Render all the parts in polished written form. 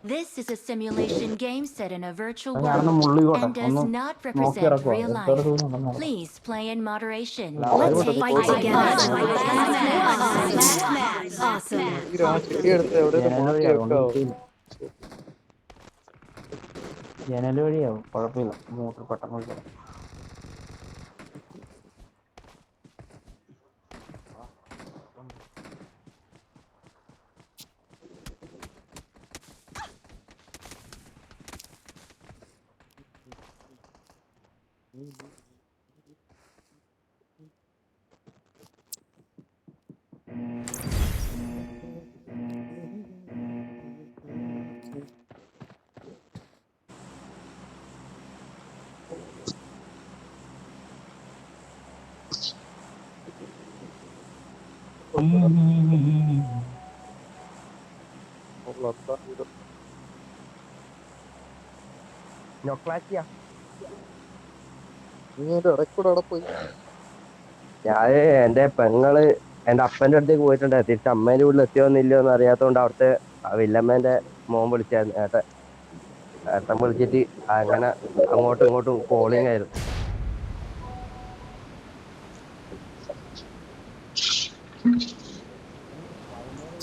This is a simulation game set in a virtual ഞാനൊന്ന് world മുള്ളിക്കോട്ടെ, and does ഒന്ന് not നോക്കി represent ഇറക്കുവാ. real എത്ര life. ദൂരം ഉണ്ടെന്ന് നോക്കാം. Please play in moderation. Let's Take fight together. Awesome. ജനൽ വഴിയാ, അതുകൊണ്ട് കിട്ടിയില്ല. ജനൽ വഴിയാവും, കുഴപ്പമില്ല. മോട്ടർ പെട്ടെന്ന് വെക്കാം. ഞാന് എന്റെ പെങ്ങള് എന്റെ അപ്പന്റെ അടുത്തേക്ക് പോയിട്ടുണ്ട്. തിരിച്ച് അമ്മേന്റെ വീട്ടിൽ എത്തിയോന്നില്ലയോ എന്ന് അറിയാത്തോണ്ട് അവിടുത്തെ വില്ലമ്മേന്റെ മോൻ വിളിച്ചായിരുന്നു. ഏട്ടൻ വിളിച്ചിട്ട് അങ്ങനെ അങ്ങോട്ടും ഇങ്ങോട്ടും കോളിങ് ആയിരുന്നു.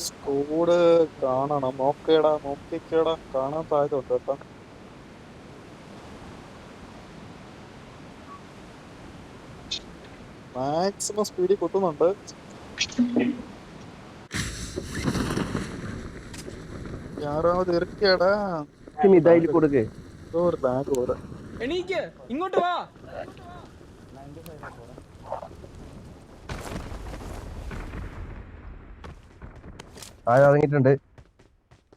സ്കൂട് കാണണം. നോക്കിക്കേടാ കാണാൻ സാധ്യതയുണ്ട് കേട്ടോ. മാക്സിമം സ്പീഡിൽ കുത്തുന്നുണ്ട്. ആരാമത് ഇറക്കിയാടാ. ഇതായി കൊടുക്ക്. ഒരു ബാഗ് പോലെ ഇങ്ങോട്ട് വാ. ഇറങ്ങിയിട്ടുണ്ട്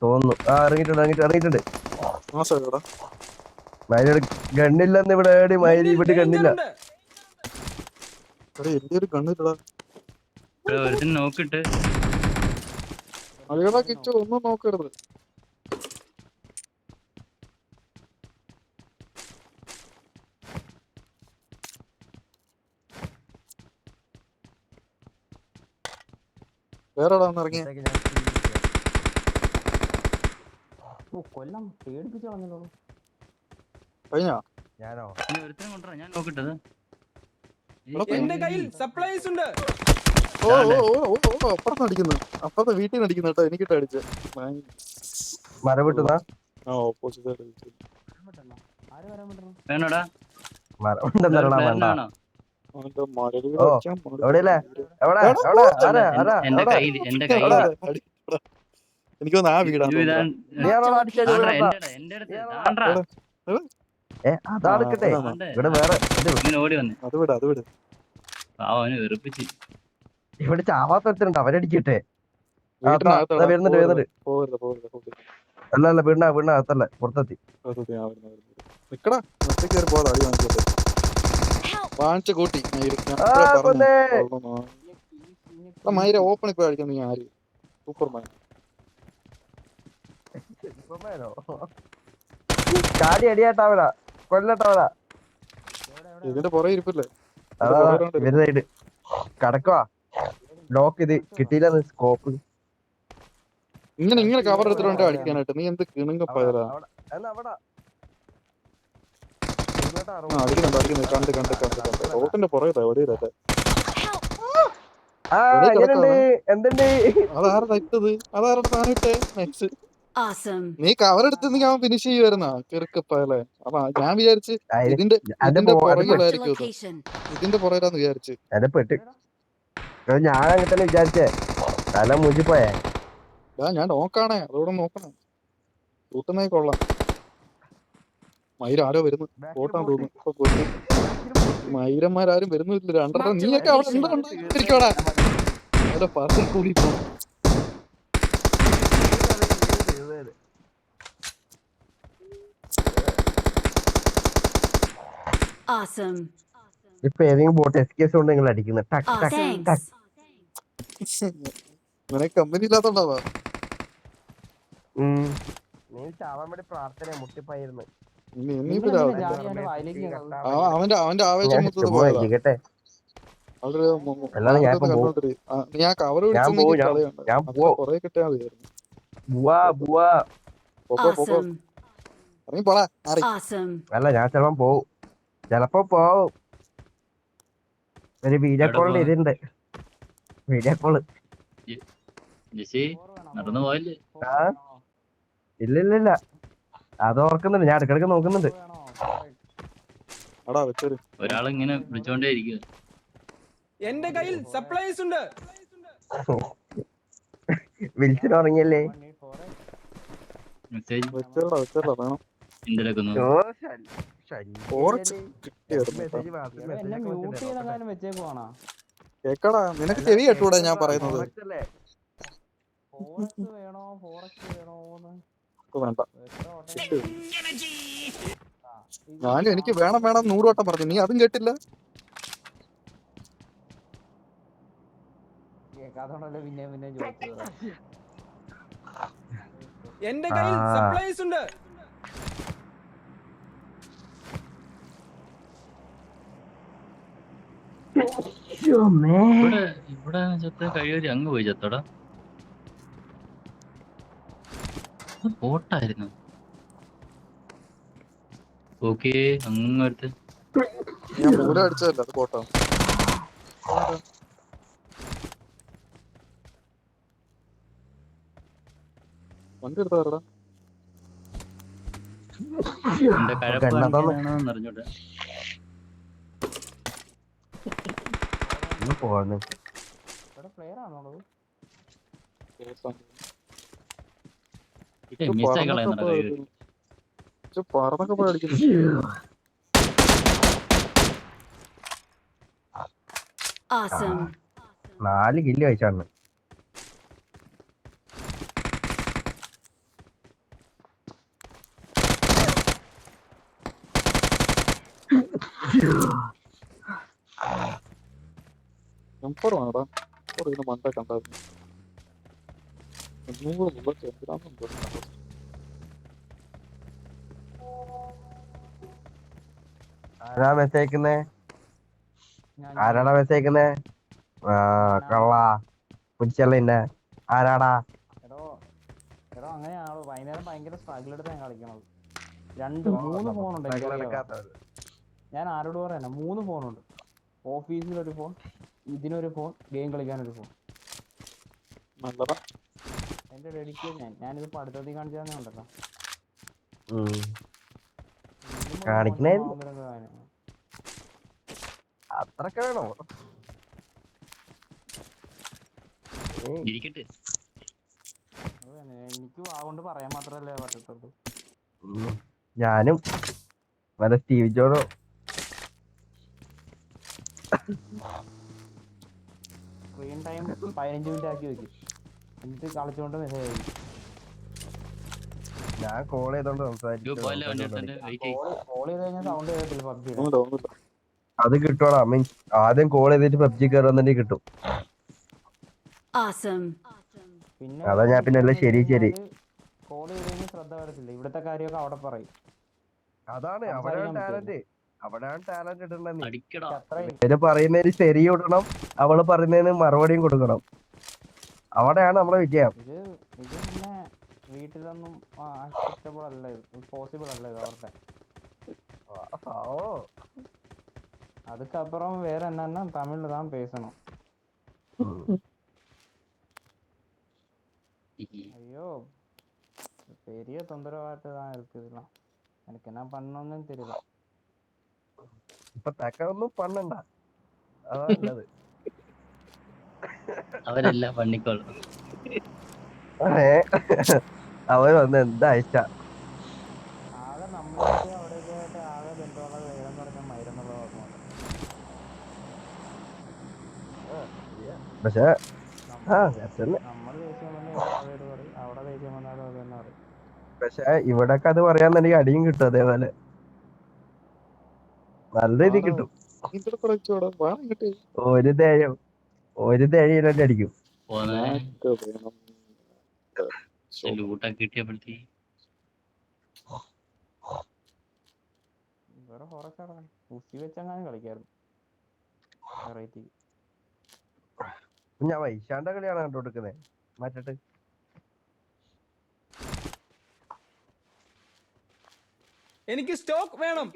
തോന്നുന്നു. ഇറങ്ങിയിട്ടുണ്ട്. ഗണ്ണില്ലെന്ന് ഇവിടെ ഇവിടെ ഗണ്ണില്ല. എന്തൊരു കണ്ണില്ലടാ. നോക്കിട്ട് അതെടാ കിച്ചു, ഒന്നും നോക്കരുത്. വേറെടാ ഇറങ്ങിയ കൊല്ലം പേടിപ്പിച്ചു കളഞ്ഞല്ലോ. കഴിഞ്ഞാ ഞാനോ ഒരുത്തരം കൊണ്ടുവരാം, ഞാൻ നോക്കിട്ടത്. എന്റെ കയ്യിൽ സപ്ലൈസ് ഉണ്ട്. അപ്പുറത്ത് അടിക്കുന്നു. അപ്പുറത്തെ വീട്ടിൽ നിന്ന് അടിക്കുന്നു കേട്ടോ. എനിക്കിട്ട് അടിച്ച് മരവിട്ടുന്നാ ഓപ്പോസിറ്റ് വേണോടാ മരമുണ്ടെന്നല്ലടാ വേണ്ട. എനിക്കൊന്ന് ആ വീടാ അതാടുക്കട്ടെ ഇവിടെ വേറെ ഓടി വന്നു. അത് വിട്. അവന് വെറുപ്പിച്ച് ഇവിടെ ചാവാത്തരത്തിലുണ്ട്. അവരടിക്കട്ടെ. പോവരുത്. അല്ല വീടിനകത്തല്ല, പുറത്തെത്തി. നിക്കടാ, ഒറ്റയ്ക്ക് പോകാതെ അടി വാങ്ങിക്കട്ടെ. വാങ്ങിച്ച കൂട്ടി മൈര ഓപ്പൺ ഇപ്പൊ അടിക്കാൻ. നീ ആര്? സൂപ്പർമാൻ. ചാടി അടിയാട്ടാവല, കൊല്ലട്ടാവല. ഇതിന്റെ പുറകെ ഇരിപ്പില്ലേ? കടക്കുവാ. ലോക്ക് ഇത് കിട്ടിയില്ല സ്കോപ്പ്. ഇങ്ങനെ കവർ എടുത്തിട്ടുണ്ട് അടിക്കാനായിട്ട്. നീ എന്ത് കിണുങ്ങ പയറാ. കണ്ട് റോട്ടിന്റെ പുറകെ എവിടെയില്ലേ? അതാരുടെ ഇട്ടത്? അതാരുടെ സാധനം ഇട്ടേ? നീ കവർ എടുത്തെങ്കിൽ അവൻ ഫിനിഷ് ചെയ്യുമായിരുന്നാ ചെറുക്കപ്പയല്ലേ? അപ്പൊ ഞാൻ വിചാരിച്ച് ഇതിന്റെ പുറകിലായിരിക്കും. ഇതിന്റെ പുറകിലാന്ന് വിചാരിച്ച്. ഞാൻ അങ്ങനെ തന്നെ വിചാരിച്ചേ. തല മൂച്ചിപ്പോയേ. ഞാൻ നോക്കാണേ, അതോടെ നോക്കണേ. കൂട്ടുന്നേ കൊള്ളാം. മൈര ആരോ വരുന്നു. ഓട്ടാൻ തോന്നുന്നു. ഇപ്പൊ കൊല്ലി മൈരന്മാരും വരുന്നില്ല. രണ്ടെണ്ണം നീയൊക്കെ അവിടെ എന്താ അവിടെ പാർസൽ കൂടി പോ. ഇപ്പൊ ഏതെങ്കിലും ബോട്ട് എസ്കേസ് കൊണ്ട് നിങ്ങൾ അടിക്കുന്നത്. നിനക്ക് കമ്പനി ഇല്ലാത്തോണ്ടാവാ. നീ ചാവാൻ വേണ്ടി പ്രാർത്ഥന മുട്ടിപ്പായിരുന്നു. അവന്റെ ആവേശം ഇരിക്കട്ടെ. ഞാൻ കവർ ഞാൻ കൊറേ കിട്ടിയാ മതിയായിരുന്നു. Awesome. ഇറങ്ങി പോടാ ആറി. Awesome. അല്ല ഞാൻ ചിലപ്പോ പോവും. ഒരു വീഡിയോ എവിടെ കോളിൽ പോവാ? ഇതുണ്ട്. Video call. ജെസി നടന്നു പോയല്ലേ? ആ ഇല്ല അത് ഓർക്കുന്നുണ്ട്, ഞാൻ ഇടക്കിടക്ക് നോക്കുന്നുണ്ട്. എടാ വെച്ചൊരു ഒരാളിങ്ങനെ വിളിച്ചോണ്ടേ ഇരിക്കുക. എന്റെ കയ്യിൽ സപ്ലൈസ് ഉണ്ട്. വിളിച്ചിട്ട് ഉറങ്ങിയല്ലേ? മെസ്സേജ് വെച്ചോടാ വേണം. എന്തിലൊക്കെ ഓ, ഫോറക്സ് കിട്ടിയായിരുന്നു കേട്ടോ. എന്നെ മ്യൂട്ട് ചെയ്തെങ്ങാനും വെച്ചേക്കുവാണോ? കേക്കടാ, നിനക്ക് ചെവി കേട്ടൂടെ ഞാൻ പറയുന്നത്? ഫോറക്സ് വേണോ വേണോന്ന് ഇപ്പൊ വേണ്ട. വെച്ചോട്ടെ. ഞാനും എനിക്ക് വേണം 100 വട്ടം പറഞ്ഞു, നീ അതും കേട്ടില്ല. കേൾക്കാത്തോണ്ടല്ലേ പിന്നെ ചോദിച്ചത്. എന്റെ കയ്യിൽ സപ്ലൈസ് ഉണ്ട്. ഇവിടെ ചത്ത കഴിയൊരു അങ്ങ് പോയി ചത്തോടാ. പോട്ടായിരുന്നു. ഓക്കേ, അങ്ങ് അടുത്ത് ഞാൻ ദൂരെ അടിച്ചതല്ല, അത് പോട്ടോ. വണ്ടി എടുത്താ എന്റെ കഴപ്പ് കാണിക്കാനാണോന്ന് അറിഞ്ഞൂടെ. പോവാന്ന് പ്ലെയർ ആണോ? മിസ്സായി കളയുന്നുണ്ടോ കഴിവ്? പറന്നൊക്കെ പോയി അടിക്കുന്നു. Awesome. 4 കില്ല് കഴിച്ചാണ്. എംപറാടാ ഇതിന് മണ്ട കണ്ടായിരുന്നു. 100 ബുള്ളറ്റ് എന്തിനാണെന്നുണ്ടോ. ആരാടാ മെസ്സേക്കുന്നേ? കള്ള പിടിച്ചല്ല ഇന്നെ. ആരാടാ? എടോ അങ്ങനെയാണോ? വൈകുന്നേരം ഭയങ്കര സ്ട്രഗിൾ എടുത്ത് ഞാൻ കളിക്കണത്. 3 ഫോണുണ്ട്. ഞാൻ ആരോട് പറയാനാ? 3 ഫോണുണ്ട്. ഓഫീസിലൊരു ഫോൺ, ഇതിനൊരു ഫോൺ, ഗെയിം കളിക്കാനൊരു ഫോൺ. നല്ലതാ. എന്റെ ഡെഡിക്കേഷൻ ഞാനിത് പഠിത്തത്തിൽ കാണിച്ചാൽ ഉണ്ടല്ലോ. കാണിക്കണേ അത്രക്കെ വേണോ? ഇരിക്കട്ടെ. എനിക്ക് അതുകൊണ്ട് പറയാൻ മാത്രല്ലേ പറ്റത്തുള്ളൂ. ഞാനും വല്ല സ്റ്റീവ് ജോണോ. സ്ക്രീൻ ടൈം 15 മിനിറ്റ് ആക്കി വെക്കും, എന്നിട്ട് കളിച്ചോണ്ട് മെസ്സേജ് അയക്കും. ഞാൻ കോൾ ചെയ്തോണ്ട് സംസാരിച്ചു. കോൾ ചെയ്ത് കഴിഞ്ഞാൽ സൗണ്ട് കേട്ടില്ല പബ്ജി. അത് കിട്ടോടാ. മീൻസ് ആദ്യം കോൾ ചെയ്തിട്ട് പബ്ജി കയറുന്നുണ്ടെങ്കിൽ കിട്ടും. പിന്നെ അതാ ഞാൻ പിന്നെ എല്ലാം ശരി കോൾ ചെയ്ത് കഴിഞ്ഞാൽ ശ്രദ്ധ വരത്തില്ല. ഇവിടത്തെ കാര്യമൊക്കെ അവിടെ പറയും. അതാണ് അവിടെയാണ് ടാലന്റ് ഇടണ്ടെന്ന്. അടിക്കടാ. ഇവര് പറയുന്നതിന് ശരി ഇടണം, അവള് പറയുന്നതിന് മറുപടിയും കൊടുക്കണം. അവിടെയാണ് നമ്മുടെ വിജയം. ഇത് പിന്നെ വീട്ടിലൊന്നും ആക്സെപ്റ്റബിൾ അല്ല, പോസിബിൾ അല്ല ഇത് അവരുടെ. அதுக்கப்புறம் வேற என்னன்னா தமிழ்ல தான் பேசணும். ஐயோ பெரிய தொந்தரவாட்டு தான் இருக்கு இதெல்லாம். எனக்கு என்ன பண்ணணும்னு தெரியல. ഇപ്പൊ തക്കൊന്നും പണ്ണണ്ട, അതാ നല്ലത്. അവരെല്ലാം പണിക്കോളും. അവര് വന്ന് എന്താ അയച്ച ആകെ നമ്മളൊക്കെ അവിടെയൊക്കെ ആയിട്ട് ആകെ ബന്ധമുള്ള വേഗം പറഞ്ഞ മരുന്നുള്ള ഓർമ്മ. പക്ഷെ നമ്മൾ ദേഷ്യം വന്ന് അവരോട് പറയും, അവിടെ ദേഷ്യം വന്നാലും അത് തന്നെ പറയും. പക്ഷെ ഇവിടൊക്കെ അത് പറയാന്നുണ്ടെങ്കിൽ അടിയും കിട്ടും. അതേപോലെ നല്ല രീതി കിട്ടും. ഒരു തേഴയിലൊക്കെ അടിക്കും. ലൂട്ടൊക്കെ കിട്ടിയപ്പോഴത്തേ വേറെ ഹൊറക്കാണ് കുസി വെച്ചെങ്ങാനും കളിക്കായിരുന്നു. വെറൈറ്റി. ഞാൻ വൈശാന്റെ കളിയാണ് കണ്ടുകൊടുക്കുന്നത്. മാറ്റിട്ട് എനിക്ക് സ്റ്റോക്ക് വേണം.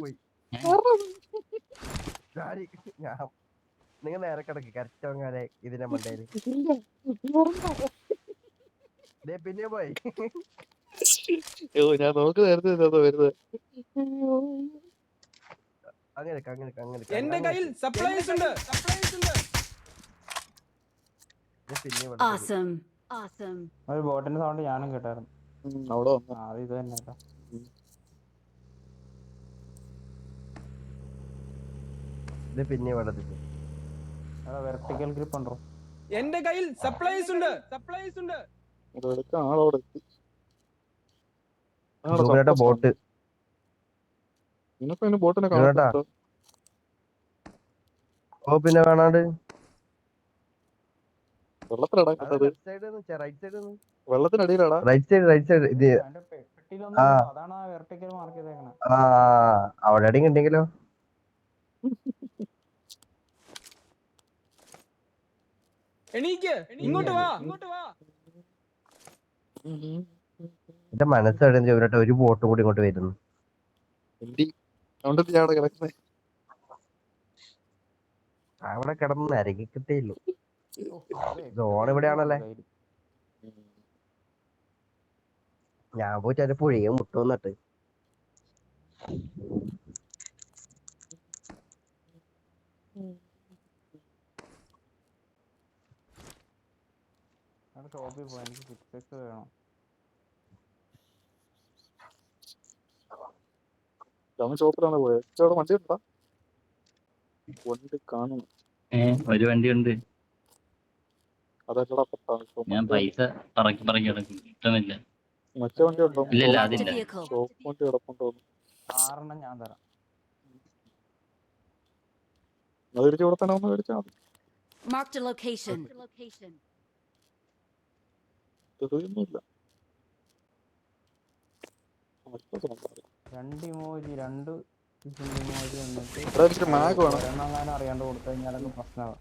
പോയി നിങ്ങൾ നേരെ കിടക്ക് കരച്ചോങ്ങാരെ ഇതിന്റെ മണ്ടയില് പിന്നെ പോയി ഞാൻ നോക്ക് നേരത്തെ വരുന്നത്. അങ്ങനെ എന്റെ കയ്യിൽ സപ്ലൈസ് ഉണ്ട്. പിന്നെ Awesome. Awesome. ഒരു ബോട്ടിന്റെ സൗണ്ട് ഞാനും കേട്ടായിരുന്നു. അവിടെ വന്നു. അത് ഇത് തന്നെ കേട്ടോ. പിന്നെ വെള്ളത്തിൽ വെർട്ടിക്കൽ ഗ്രിപ്പ് ഉണ്ടോ? എന്റെ കയ്യിൽ സപ്ലൈസ് ഉണ്ട്. എടുക്കാൻ ആളവിടെ എത്തി. ബോട്ട് നിനക്ക് അതിന് ബോട്ടിനെ കേട്ടാ. കാണാം. ഓ പിന്നെ കാണാണ്ട് വെള്ളത്തിലടാ കണ്ടത്. വെള്ളത്തിനടിയിലാടാ. റൈറ്റ് സൈഡ് ഇത് പെട്ടിയിലൊന്നും ആ. അതാണ് ആ വെർട്ടിക്കൽ മാർക്ക് ചെയ്തേക്കണേ. ആ അവിടെ എവിടെയും ഉണ്ടെങ്കിലോ. എണീക്ക്, ഇങ്ങോട്ട് വാ. എന്റെ മനസ്സെവിടെ ചോദിക്കട്ടെ, ഒരു ബോട്ടും കൂടി ഇങ്ങോട്ട് വരുന്നു. അതുകൊണ്ടല്ലേ ഞാൻ അവിടെ കിടക്കുന്നത്. അവിടെ കിടന്ന് അരക്കി കിട്ടേയുള്ളൂ. സോൺ ഇവിടെയാണല്ലേ. ഞാൻ പോയിട്ട് അതിന്റെ പുഴയെ മുട്ടുവന്നിട്ട് ഷോപ്പിൽ പോയി എനിക്ക് ഫിക്സെക്സ് വേണം. ഷോപ്പിലാണ് പോയത്. അവിടെ വണ്ടി ഉണ്ടോ? വണ്ടി കാണുന്നു. ഒരു വണ്ടിയുണ്ട്. അതല്ലടാ ഞാൻ പൈസ പറക്കി കിടക്കും, കിട്ടുന്നില്ല. മറ്റേ വണ്ടി ഉണ്ടോ? ഇല്ല Marked a അതില്ല. vehicle. ഷോപ്പ് വണ്ടി കിടപ്പുണ്ടോ? 6 ഞാൻ തരാം. അത് തിരിച്ച് ഇവിടെ തന്നെ ഒന്ന് മേടിച്ചാൽ മതി. Marked a location. തെളിയൊന്നുമില്ല. 2 emoji 2 emoji വന്നിട്ട് എനിക്ക് മാഗ് വേണം. ഒരെണ്ണം അറിയാണ്ട് കൊടുത്തു കഴിഞ്ഞാലൊക്കെ പ്രശ്നമാണ്.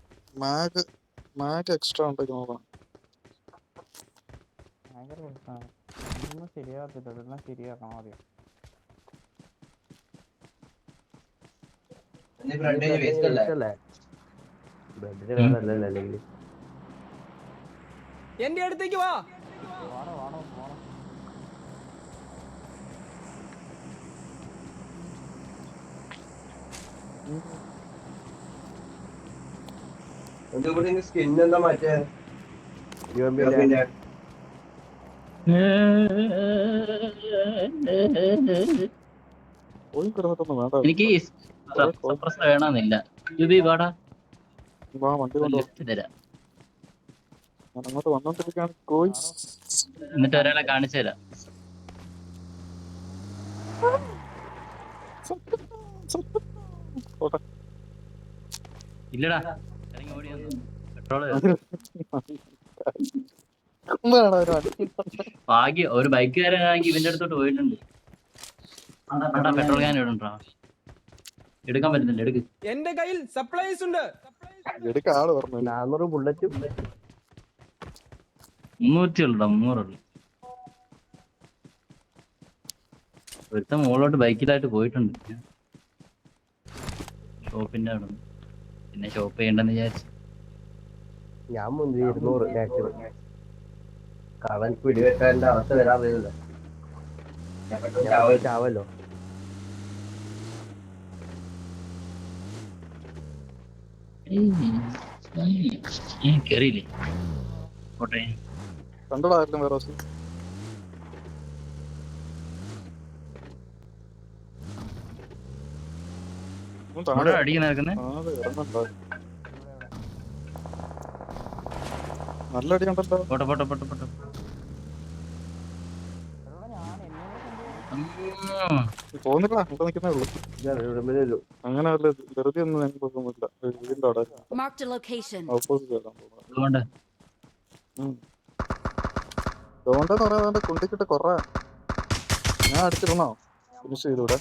മാഗ് എക്സ്ട്രാ ഉണ്ടെങ്കിൽ നോക്കണം. ഭയങ്കര പ്രശ്നമാണ്. ഇതൊന്നും ശരിയാകത്തില്ല. ഇതെല്ലാം ശരിയാക്കണം ആദ്യം. അല്ലെങ്കിൽ എന്റെ അടുത്തേക്ക് വാ. വാണോ സ്കിൻ എന്താ മാറ്റേ പോയി കിടന്നിട്ടൊന്നും വേണ്ട. എനിക്ക് സപ്രസർ വേണമെന്നില്ല. വാടാ, വാ വണ്ടി കൊണ്ട് ലിഫ്റ്റ് തരാം. ഞാൻ അങ്ങോട്ട് വന്നോണ്ടിരിക്കുകയാണ്. കോയി എന്നിട്ട് ഒരാളെ കാണിച്ചു തരാം. ഇല്ലടാ, ഇറങ്ങി ഓടി വന്നു. പെട്രോള് ഭാഗ്യം. ഒരു ബൈക്കുകാരനാണെങ്കിൽ ഇവന്റെ അടുത്തോട്ട് പോയിട്ടുണ്ട്. പെട്രോൾ ക്യാൻ ഇടണ്ടാ, എടുക്കാൻ പറ്റുന്നില്ല. എടുക്ക്. എന്റെ കയ്യിൽ സപ്ലൈസ് ഉണ്ട്. എടുക്കാൻ ആള് പറഞ്ഞു. 400 ബുള്ളറ്റ് 300 ഉള്ളൂ. 300 ഒരുത്ത മുകളിലോട്ട് ബൈക്കിലായിട്ട് പോയിട്ടുണ്ട്. ഷോപ്പിന്റെ അവിടെ നിന്ന്. പിന്നെ ഷോപ്പ് ചെയ്യണ്ടെന്ന് വിചാരിച്ചു. ഞാൻ 200 മാക്സിമം. കവൻ പിടിവെക്കാൻ്റെ അവസ്ഥ വരാൻ അറിയില്ല. ചാവല്ലോ. കേറിയില്ലേ കോട്ടെ? കണ്ടോടാ ആയിരുന്നു വേറെ ദിവസം. അടിക്കുന്ന നടക്കുന്നേ. നല്ല അടി കണ്ടല്ലോ. പോട്ടെ. പോകുന്നില്ല, ഇവിടെ നിൽക്കുന്നേ ഉള്ളൂ. അങ്ങനെ വല്ല വെറുതെ ഒന്നും ഞങ്ങൾക്ക് പോകുന്നില്ല. വീടിന്റെ അവിടെ Marked a location. ഓപ്പോസിറ്റ് വരാൻ പോകുന്നത്. അതുകൊണ്ട് അതുകൊണ്ടെന്ന് പറയാതെ കുണ്ടിക്കിട്ട് കൊറേ ഞാൻ അടിച്ചിരുന്നോ. ഫിനിഷ് ചെയ്തൂടെ?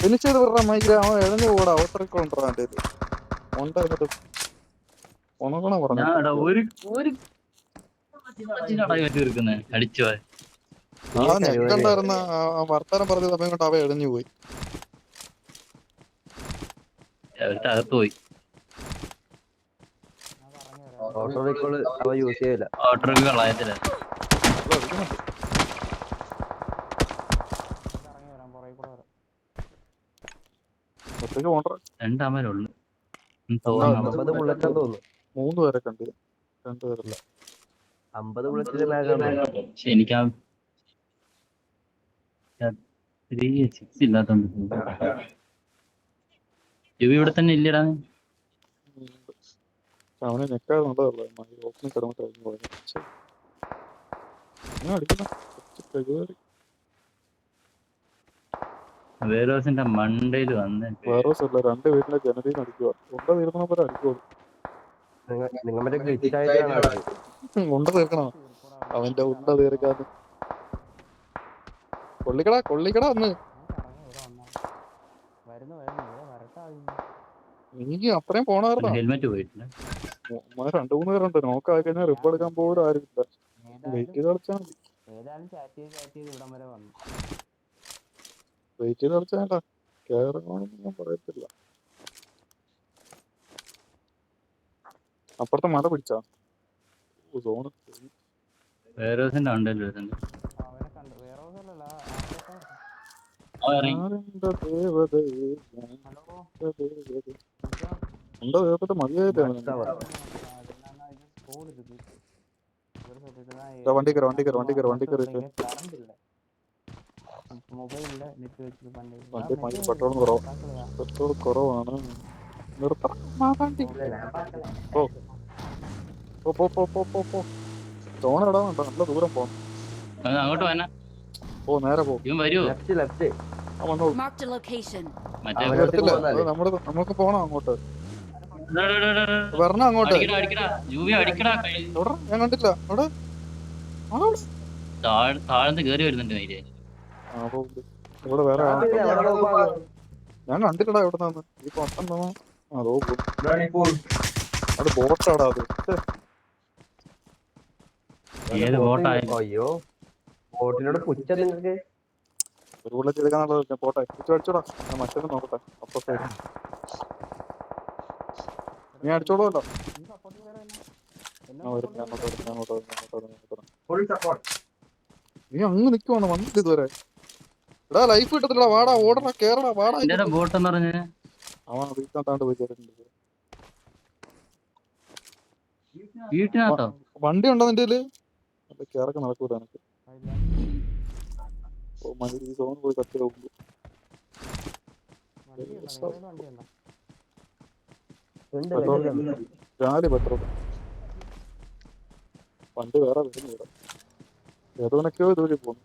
ഫിനിഷ് ചെയ്ത് വിടറാ മൈഗ്ര. അവൻ എഴഞ്ഞു കൂടാ. ഓട്ടറിക്കൊണ്ടാ എൻ്റെ ഉണകണ പറഞ്ഞു. അടിച്ചു ആ ഞെക്കണ്ടായിരുന്ന ആ വർത്താനം പറഞ്ഞ സമയം കൊണ്ട് അവ എഴഞ്ഞു പോയി. അവരുടെ അകത്ത് പോയി. ഓട്ടോ റീകോള് അവ യൂസ് ചെയ്യില്ല. ഓട്ടർക്ക് കളയത്തില്ല. അത് അടിക്കുന്നുണ്ട്. ഇറങ്ങി വരാം, പുറകെ കൂടെ വരാം. ഒറ്റയ്ക്ക് പോണ്ട. രണ്ടാമരുള്ളു. 50 ബുള്ളറ്റ് തോന്നുന്നു. 3 പേരെ കണ്ടു, 2 പേരല്ല. 50 ബുള്ളറ്റിന്റെ ബാഗാണ്. പക്ഷെ എനിക്ക് ആ 6 ഇല്ലാത്തോണ്ട് ഇവിടെ തന്നെ ഇല്ലടാ. അവനെ ഞെക്കാതെ നല്ലതല്ല, ഓപ്പണിൽ കിടന്നിട്ട് കഴിഞ്ഞു പോയത്. അങ്ങനെ അടിക്കുന്ന വേറോസിന്റെ മണ്ടയിൽ വന്നിട്ട് വേറെ അല്ല, 2 വീടിന്റെ ജനതയിൽ അടിക്കുക. ഉണ്ട തീർന്ന പോലെ അടിക്കുള്ളൂ. നിങ്ങൾ മറ്റേ ഗ്ലിച്ചായിട്ടാണ്. ഉണ്ട തീർക്കണോ അവന്റെ ഉണ്ട തീർക്കാന്ന്. കൊള്ളിക്കടാ ഒന്ന്. വരുന്നു ഇവിടെ വരട്ടാ. എനിക്ക് അത്രയും പോണായിരുന്നോ? ഹെൽമെറ്റ് പോയിട്ടില്ല. 2-3 പേരുണ്ട്. നോക്കായി കഴിഞ്ഞാൽ റിപ്പ് എടുക്കാൻ പോലും ആരുമില്ല. വെയിറ്റ് ചെയ്ത് കളിച്ചാൽ മതി. ഏതായാലും ചാറ്റ് ചെയ്ത് ഇവിടം വരെ വന്നു. വെയിറ്റ് ചെയ്ത് കളിച്ചാൽ കേറണമെന്ന് ഞാൻ പറയത്തില്ല. അപ്പുറത്തെ മല പിടിച്ചാ സോണ്. വേറോസിന്റെ ഉണ്ടല്ലോ വരുന്നുണ്ട്. അവനെ കണ്ടു. വേറെ ഒന്നുമല്ല. ഉണ്ട തീർത്തിട്ട് മതിയായിട്ട് വണ്ടി കയറി മൊബൈലില് നെറ്റ് വെച്ചിട്ട് വണ്ടി പെട്രോൾ കുറവാണ്. സോൺ ഇടാൻ വേണ്ട, നല്ല ദൂരം പോണം. അങ്ങോട്ട് വന്നാ നേരെ പോ. ഇവൻ വരുവോ? Left Marked a location. മറ്റേ നമുക്ക് പോണം അങ്ങോട്ട്. വരണം അങ്ങോട്ട്. അടിക്കടാ ജൂബി അടിക്കടാ. ഞാൻ കണ്ടില്ല അവിടെ. താഴ്ന്ന് കേറി വരുന്നുണ്ട് നേരെ. ഇവിടെ വേറെ ഞാൻ കണ്ടില്ലടാ എവിടെ നിന്ന്. ഈ പൊട്ടം അതോ അത് ബോട്ടാടാ അത്. ഏത് ബോട്ടായാലും അയ്യോ ബോട്ടിനോട് പുച്ഛ നിങ്ങൾക്ക്. ഒരു ബുള്ളറ്റ് എടുക്കാന്നുള്ളത് പോട്ടെ. അടിച്ചോടാ. ഞാൻ മറ്റൊന്ന് നോക്കട്ടെ. അപ്പുറത്തെ നീ അടിച്ചോളൂല്ലോ. നീ അങ്ങ് നിക്കുവാണ്, വന്നിട്ട് ഇതുവരെ. എടാ ലൈഫ് കിട്ടത്തില്ല. വാടാ, ഓടടാ, കേറടാ, വാടാ. ബോട്ട് എന്ന് പറഞ്ഞ അവൻ വീട്ടിനകത്താണ്ട് പോയി കയറിയിട്ടുണ്ട്. വീട്ടിനകത്തോ? വണ്ടി ഉണ്ടോ നിന്റെ കയ്യില്? കേറൊക്കെ നടക്കൂല എനിക്ക്. ഈ സോൺ പോയി കത്തി പോകുമ്പോ പെട്രോൾ വണ്ടി വേറെ വരുന്നു. ഇവിടെ ഏതോനൊക്കെയോ ഇതുവഴി പോന്നു.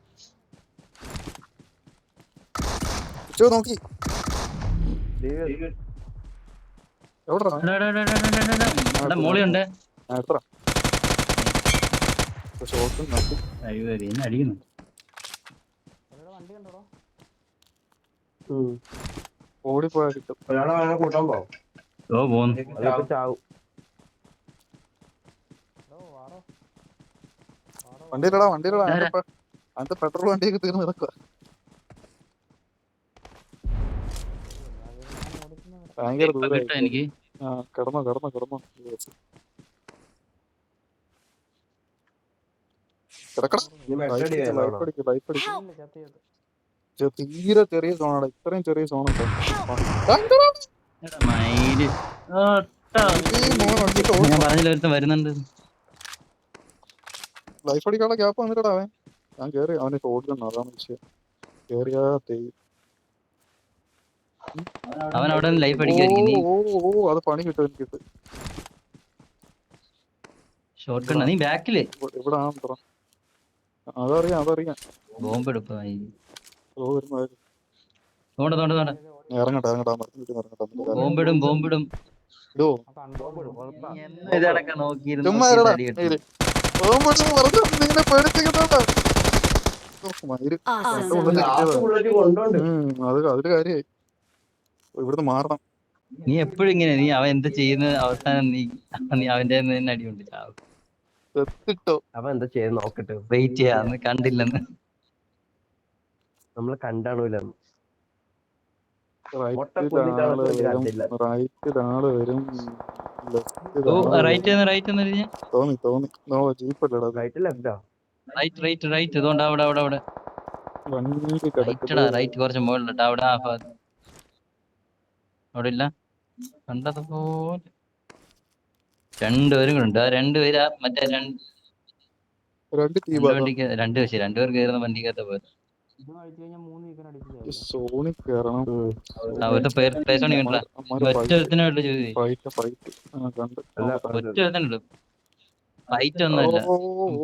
നോക്കി എവിടാ മോളിയുണ്ട്. എത്ര ഷോട്ടും നട്ടും അടിക്കുന്നു. വണ്ടി കണ്ടോടോ. ഓടിപ്പോയാ കിട്ടും. കൂട്ടാൻ പോകും. ചാവും. വണ്ടിയിലടാ അതിന്റെ പെട്രോൾ വണ്ടിയൊക്കെ തീർന്ന് കിടക്കുക. ഭയങ്കര ദൂരം. എനിക്ക് കിടന്നോ തീരെ ചെറിയ സോണാണ്. ഇത്രയും ചെറിയ സോണുണ്ടോ? ഞാൻ പറഞ്ഞില്ല ഒരുത്തൻ വരുന്നുണ്ട്. ലൈഫ് അടിക്കാനുള്ള ഗ്യാപ്പ് വന്നിട്ടാ അവൻ. ഞാൻ കേറി അവനെ ഓടിക്കണം, അതാണ് വിഷയം. കേറിയാ അവൻ അവിടെ ലൈഫ് അടിക്കായിരിക്കും. അത് പണി കിട്ടും എനിക്ക്. ഷോട്ട് കണ്ട നീ ബാക്കില് ഇവിടെ അതറിയാം. ബോംബ് എടുപ്പായി. ഇറങ്ങട്ടെ. ബോംബിടും ഇടോ ഇതടക്കം നോക്കിയിരുന്നു. അതില് കാര്യായി. ഇവിടുന്ന് മാറണം. നീ എപ്പോഴും ഇങ്ങനെ നീ അവൻ എന്ത് ചെയ്യുന്ന അവസാനം നീ അവന്റെ തന്നെ അടിയുണ്ട്. ചാവും. എത്തിട്ടോ അവൻ എന്താ ചെയ്ത് നോക്കട്ടെ. വെയിറ്റ് ചെയ്യാന്ന് കണ്ടില്ലെന്ന്. നമ്മള് കണ്ടാണൂല റൈറ്റിലാള് വരും റൈറ്റ് എന്ന് തോന്നി നോ ജീപ്പല്ലടാ റൈറ്റ് ലെഫ്റ്റോ റൈറ്റ് ഇതുകൊണ്ട് അവിടെ വണ്ടി റൈറ്റടാ കിടക്കുന്നത് റൈറ്റ് കുറച്ച് മുകളിലിട്ട് അവിടെ അവിടെ ഇല്ല കണ്ടതുപോലെ രണ്ടുപേരും കൂടെ ഉണ്ട്. ആ രണ്ടുപേര് മറ്റേ രണ്ട് ടീം വണ്ടിക്ക് രണ്ടുപേർ കയറുന്ന വണ്ടിക്കകത്ത് പോയത്. ഇത് കളിച്ചു കഴിഞ്ഞാൽ 3 വീക്കൻ അടിച്ചു സോണി കയറണം അവരുടെ പ്ലേ സോണി കണ്ടാ ഒറ്റത്തിനേ ഉള്ളു ചോദി ഒറ്റത്തിനുള്ളു ഫൈറ്റ് ഒന്നുമില്ല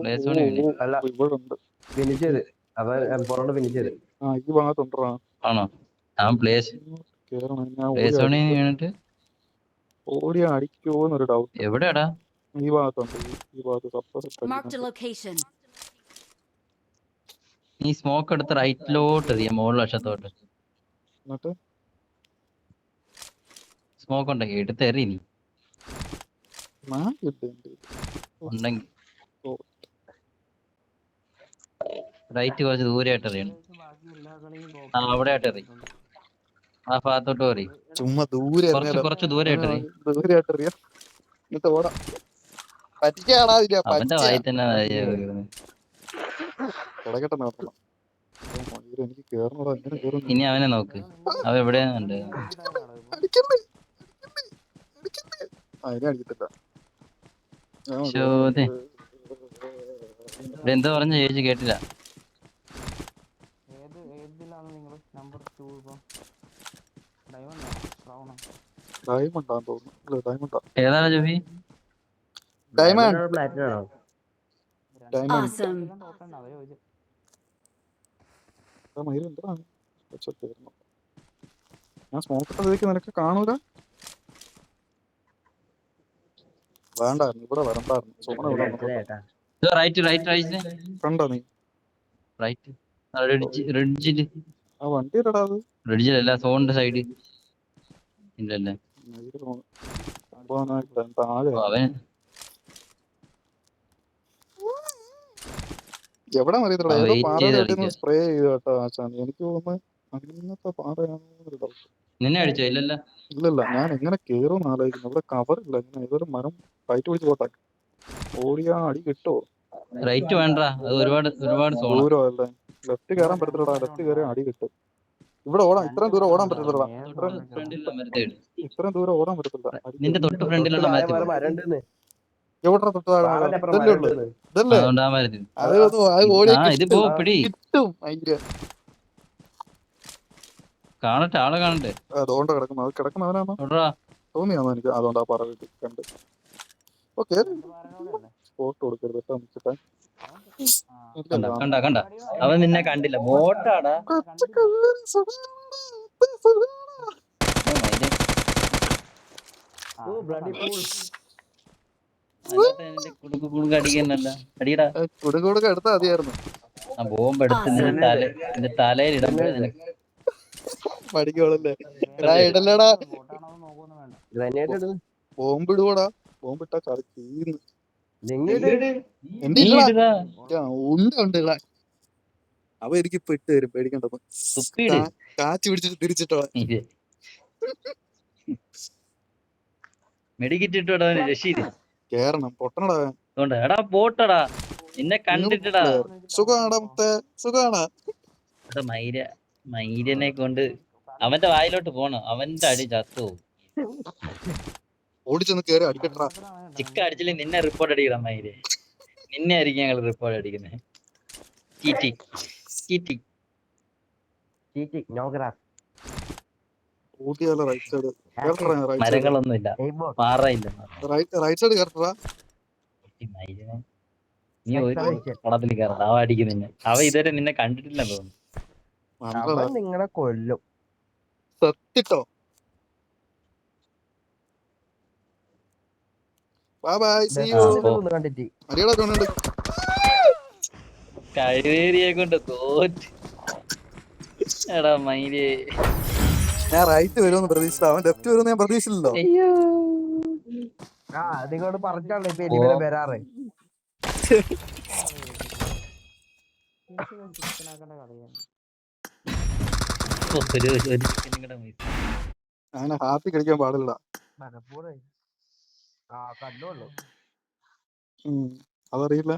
പ്ലേ സോണി അല്ല ഫിനിഷ് ചെയ്ത് അവൻ പുറത്ത് ഫിനിഷ് ചെയ്ത് ഈ ഭാഗത്തുണ്ടാ ആണോ? ഞാൻ പ്ലേ സോണി വീണിട്ട് ഓടി അടിക്കുമോന്നൊരു ഡൗട്ട്. എവിടെയാടാ? ഈ ഭാഗത്തുണ്ട്. ഈ Marked a location. നീ സ്മോക്ക് എടുത്ത് റൈറ്റിലോട്ട് എറിയ മുകളിൽ വശത്തോട്ട്. എന്നിട്ട് സ്മോക്ക് ഉണ്ടെങ്കിൽ എടുത്ത് എറി നീ ഉണ്ടെങ്കിൽ. റൈറ്റ് കുറച്ച് ദൂരെയായിട്ട് എറിയണം. അവിടെ ആയിട്ട് എറി. ആ ഭാഗത്തോട്ട് എറി. ചുമ്മാ ദൂരെ കുറച്ച് ദൂരെയായിട്ട് എറി. എന്നിട്ട് ഓടാം. പറ്റിക്കാടാ അവന്റെ വായി തന്നെ എനിക്ക് കേറണോടാ. എങ്ങനെ കേറും? ഇനി അവനെ നോക്ക്. അവ എവിടെയാണ്ട് അതിനെ അടിക്കത്തില്ല. എന്താ പറഞ്ഞ ചേച്ചി കേട്ടില്ല. ഏതിലാണ് നിങ്ങൾ നമ്പർ 2 ഇപ്പൊ? ഡയമണ്ടാന്ന് തോന്നുന്നു. ഡയമണ്ടാ. ഏതാണ് ജോബി? ഡയമണ്ട്. പ്ലാറ്റിനാണോ? Awesome. ഞാൻ സ്മോക്ക് ഇട്ടതിലേക്ക് നിനക്ക് കാണൂല. വേണ്ടായിരുന്നു. ഇവിടെ വരണ്ടായിരുന്നു. സോണ കണ്ടോ നീ? റൈറ്റ് റിഡ്ജില്. ആ വണ്ടി ഇടടാ. അത് റിഡ്ജിലല്ല, സോണിന്റെ സൈഡ്. ഇല്ലല്ലേ അവൻ എവിടെ അറിയത്തില്ല. സ്പ്രേ ചെയ്ത് കേട്ടോ ആശാൻ. എനിക്ക് തോന്നുന്നു അങ്ങനത്തെ പാറയാണോ ഡൗട്ട്. നിന്നെ അടിച്ചോ? ഇല്ലല്ല. ഞാൻ എങ്ങനെ കേറുമെന്ന് ആലോചിക്കുന്നു. ഇവിടെ കവർ ഇല്ല. ഇങ്ങനെ ഏതൊരു മരം ഫൈറ്റ് പിടിച്ച് പോട്ടെ. ഓടിയാ അടി കിട്ടോ? റൈറ്റ് വേണ്ട, അത് ഒരുപാട് ദൂരം അല്ലേ. ലെഫ്റ്റ് കയറാൻ പറ്റത്തില്ലടാ. ലെഫ്റ്റ് കയറി അടി കിട്ടും. ഇവിടെ ഓടാൻ ഇത്രയും ദൂരം ഓടാൻ പറ്റത്തില്ലടാ. ഇത്രയും ദൂരം ഓടാൻ പറ്റത്തില്ല. നിന്റെ തൊട്ട് ഫ്രണ്ടിലുള്ള എവിടെ തൊട്ട് കിട്ടും. കാണട്ടെ, ആളെ കാണട്ടെ. അതുകൊണ്ട് കിടക്കുന്നു. അത് കിടക്കുന്നവനാണോ തോന്നിയാണോ എനിക്ക്? അതുകൊണ്ട് ആ പറ കണ്ട് ഓക്കെ സ്പോട്ട് കൊടുക്കരുത് കേട്ടോ. കണ്ട അവൻ നിന്നെ കണ്ടില്ല. ബോട്ടാടാ. കുടുകുടുക്ക എടുത്താ മതിയായിരുന്നു. ആ ബോംബ് എടുത്ത് നിന്റെ തലയിൽ ഇടുമ്പോഴേ നിനക്ക് പഠിക്കോളല്ലേ. ഇടല്ലടാ. ബോംബ് ഇടുവോടാ. ബോംബ് ഇട്ടാ കളി തീർന്നു. ഉണ്ട്. അവ എനിക്ക് ഇപ്പൊ ഇട്ട് തരും. പേടിക്കണ്ടത്. കാച്ചു പിടിച്ചിട്ട് തിരിച്ചിട്ടോ. മെഡിക്കിറ്റ് ഇട്ടോടാ. രശീദ് കേറണം. പൊട്ടണടാ. എടാ പോട്ടടാ. നിന്നെ കണ്ടിട്ടടാ. സുഖാണോ? മൈരനെ കൊണ്ട് അവന്റെ വായിലോട്ട് പോണം. അവന്റെ അടി ചത്തു. ഓടിച്ചൊന്ന് കേറി അടിക്കട്ടാ. ചിക്ക അടിച്ചില്ലേ നിന്നെ റിപ്പോർട്ട് അടിക്കണം. മൈര് നിന്നെ ആയിരിക്കും ഞങ്ങൾ റിപ്പോർട്ട് അടിക്കുന്നത്. മരങ്ങളൊന്നും ഇല്ല, പാറയില്ല. നീ ഒരു പടത്തിൽ കയറണം. അവ അടിക്കും നിന്നെ. അവ ഇതുവരെ നിന്നെ കണ്ടിട്ടില്ല തോന്നുന്നു. നിങ്ങളെ കൊല്ലും സത്യട്ടോ. കഴിവേരിയെ കൊണ്ട് തോറ്റ്. എടാ മൈരേ, ഞാൻ റൈറ്റ് വരുമെന്ന് പ്രതീക്ഷിച്ചു. അവൻ ലെഫ്റ്റ് വരുമെന്ന് ഞാൻ പ്രതീക്ഷിച്ചില്ലല്ലോ. അതിങ്ങോട്ട് പറഞ്ഞാണല്ലോ ഇപ്പൊ എനിവരെ വരാറ്. ഒരു ചിക്കനും കൂടെ miss. അങ്ങനെ ഹാപ്പി കഴിക്കാൻ പാടില്ലടാ. മനപ്പൂർവ്വം. ആ കല്ലുള്ളൂ. അതറിയില്ല.